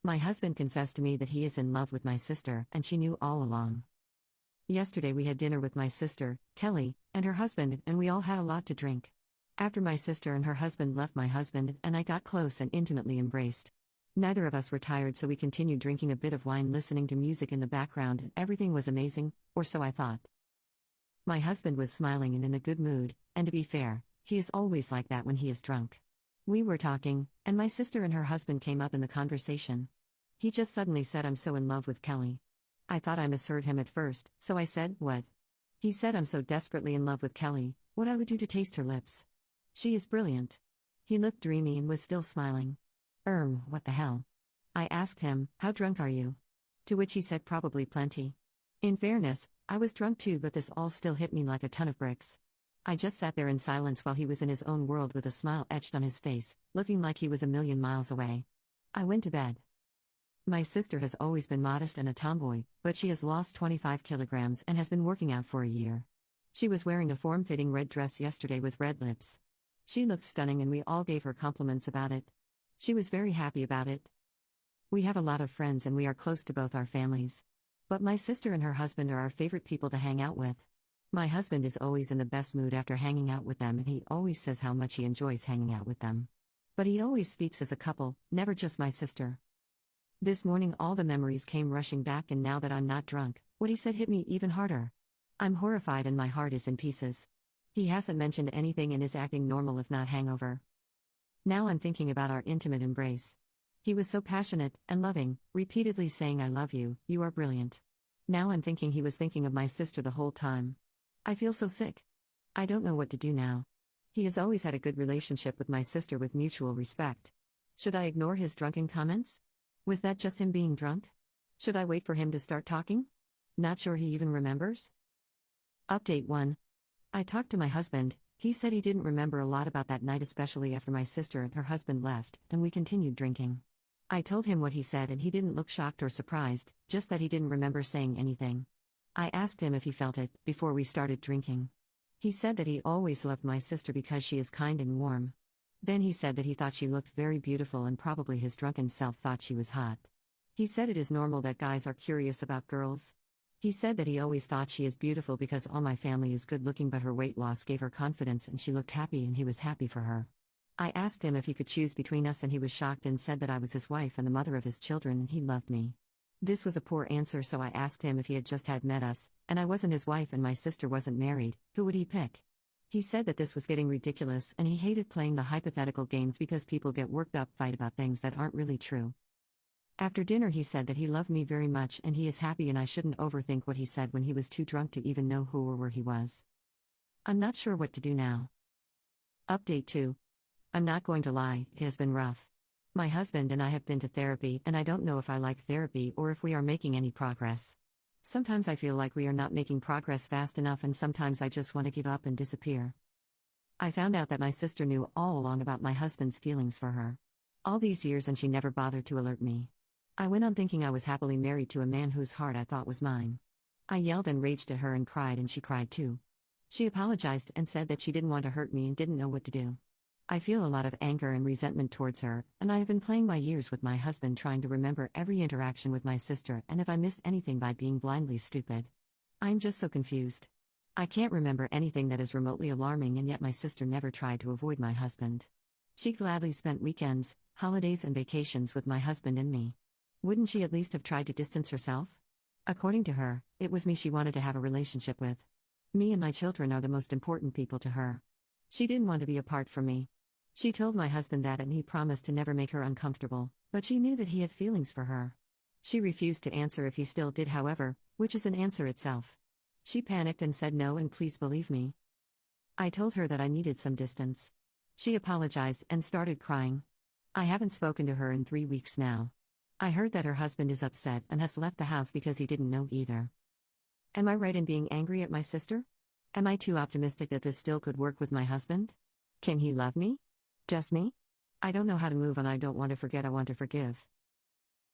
My husband confessed to me that he is in love with my sister, and she knew all along. Yesterday we had dinner with my sister, Kelly, and her husband, and we all had a lot to drink. After my sister and her husband left, my husband and I got close and intimately embraced. Neither of us were tired, so we continued drinking a bit of wine, listening to music in the background, and everything was amazing, or so I thought. My husband was smiling and in a good mood, and to be fair, he is always like that when he is drunk. We were talking, and my sister and her husband came up in the conversation. He just suddenly said, "I'm so in love with Kelly." I thought I misheard him at first, so I said, "What?" He said, "I'm so desperately in love with Kelly, what I would do to taste her lips. She is brilliant." He looked dreamy and was still smiling. What the hell? I asked him, "How drunk are you?" To which he said, "Probably plenty." In fairness, I was drunk too, but this all still hit me like a ton of bricks. I just sat there in silence while he was in his own world with a smile etched on his face, looking like he was a million miles away. I went to bed. My sister has always been modest and a tomboy, but she has lost 25 kilograms and has been working out for a year. She was wearing a form-fitting red dress yesterday with red lips. She looked stunning and we all gave her compliments about it. She was very happy about it. We have a lot of friends and we are close to both our families. But my sister and her husband are our favorite people to hang out with. My husband is always in the best mood after hanging out with them, and he always says how much he enjoys hanging out with them. But he always speaks as a couple, never just my sister. This morning all the memories came rushing back, and now that I'm not drunk, what he said hit me even harder. I'm horrified and my heart is in pieces. He hasn't mentioned anything and is acting normal if not hangover. Now I'm thinking about our intimate embrace. He was so passionate and loving, repeatedly saying, "I love you, you are brilliant." Now I'm thinking he was thinking of my sister the whole time. I feel so sick. I don't know what to do now. He has always had a good relationship with my sister with mutual respect. Should I ignore his drunken comments? Was that just him being drunk? Should I wait for him to start talking? Not sure he even remembers. Update 1. I talked to my husband. He said he didn't remember a lot about that night, especially after my sister and her husband left, and we continued drinking. I told him what he said and he didn't look shocked or surprised, just that he didn't remember saying anything. I asked him if he felt it before we started drinking. He said that he always loved my sister because she is kind and warm. Then he said that he thought she looked very beautiful and probably his drunken self thought she was hot. He said it is normal that guys are curious about girls. He said that he always thought she is beautiful because all my family is good looking, but her weight loss gave her confidence and she looked happy and he was happy for her. I asked him if he could choose between us and he was shocked and said that I was his wife and the mother of his children and he loved me. This was a poor answer, so I asked him if he had just had met us, and I wasn't his wife and my sister wasn't married, who would he pick? He said that this was getting ridiculous and he hated playing the hypothetical games because people get worked up, fight about things that aren't really true. After dinner he said that he loved me very much and he is happy and I shouldn't overthink what he said when he was too drunk to even know who or where he was. I'm not sure what to do now. Update 2. I'm not going to lie, it has been rough. My husband and I have been to therapy and I don't know if I like therapy or if we are making any progress. Sometimes I feel like we are not making progress fast enough and sometimes I just want to give up and disappear. I found out that my sister knew all along about my husband's feelings for her. All these years and she never bothered to alert me. I went on thinking I was happily married to a man whose heart I thought was mine. I yelled and raged at her and cried and she cried too. She apologized and said that she didn't want to hurt me and didn't know what to do. I feel a lot of anger and resentment towards her, and I have been playing my years with my husband trying to remember every interaction with my sister and if I missed anything by being blindly stupid. I'm just so confused. I can't remember anything that is remotely alarming, and yet my sister never tried to avoid my husband. She gladly spent weekends, holidays and vacations with my husband and me. Wouldn't she at least have tried to distance herself? According to her, it was me she wanted to have a relationship with. Me and my children are the most important people to her. She didn't want to be apart from me. She told my husband that and he promised to never make her uncomfortable, but she knew that he had feelings for her. She refused to answer if he still did, however, which is an answer itself. She panicked and said no and please believe me. I told her that I needed some distance. She apologized and started crying. I haven't spoken to her in 3 weeks now. I heard that her husband is upset and has left the house because he didn't know either. Am I right in being angry at my sister? Am I too optimistic that this still could work with my husband? Can he love me? Just me? I don't know how to move and I don't want to forget, I want to forgive.